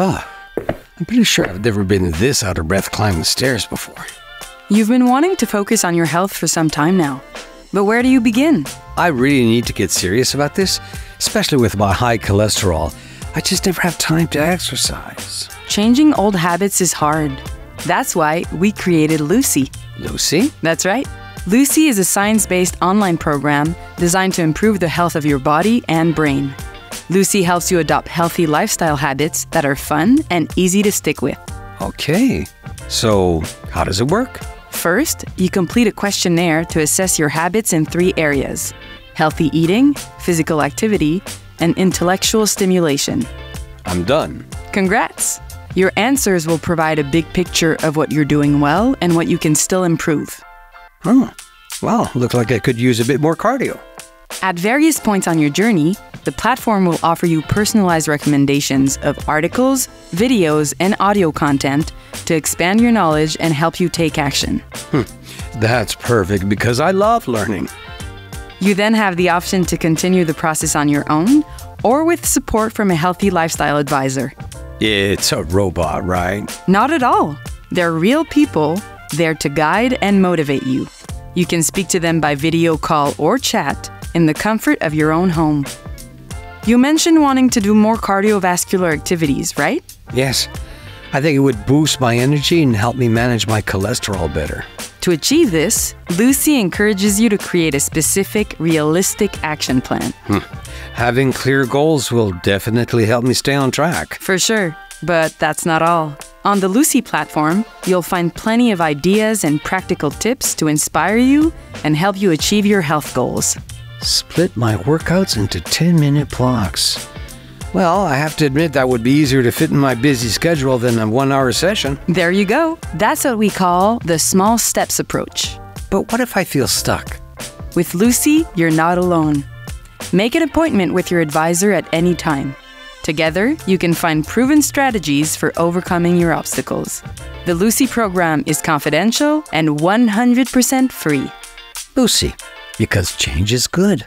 Huh. I'm pretty sure I've never been this out of breath climbing stairs before. You've been wanting to focus on your health for some time now. But where do you begin? I really need to get serious about this, especially with my high cholesterol. I just never have time to exercise. Changing old habits is hard. That's why we created Luci. Luci? That's right. Luci is a science-based online program designed to improve the health of your body and brain. Luci helps you adopt healthy lifestyle habits that are fun and easy to stick with. Okay. So, how does it work? First, you complete a questionnaire to assess your habits in 3 areas: healthy eating, physical activity, and intellectual stimulation. I'm done. Congrats! Your answers will provide a big picture of what you're doing well and what you can still improve. Oh, well, looks like I could use a bit more cardio. At various points on your journey, the platform will offer you personalized recommendations of articles, videos, and audio content to expand your knowledge and help you take action. That's perfect because I love learning. You then have the option to continue the process on your own or with support from a healthy lifestyle advisor. It's a robot, right? Not at all. They're real people there to guide and motivate you. You can speak to them by video call or chat in the comfort of your own home. You mentioned wanting to do more cardiovascular activities, right? Yes. I think it would boost my energy and help me manage my cholesterol better. To achieve this, Luci encourages you to create a specific, realistic action plan. Having clear goals will definitely help me stay on track. For sure, but that's not all. On the Luci platform, you'll find plenty of ideas and practical tips to inspire you and help you achieve your health goals. Split my workouts into 10-minute blocks. Well, I have to admit that would be easier to fit in my busy schedule than a 1-hour session. There you go. That's what we call the small steps approach. But what if I feel stuck? With Luci, you're not alone. Make an appointment with your advisor at any time. Together, you can find proven strategies for overcoming your obstacles. The Luci program is confidential and 100% free. Luci, because change is good.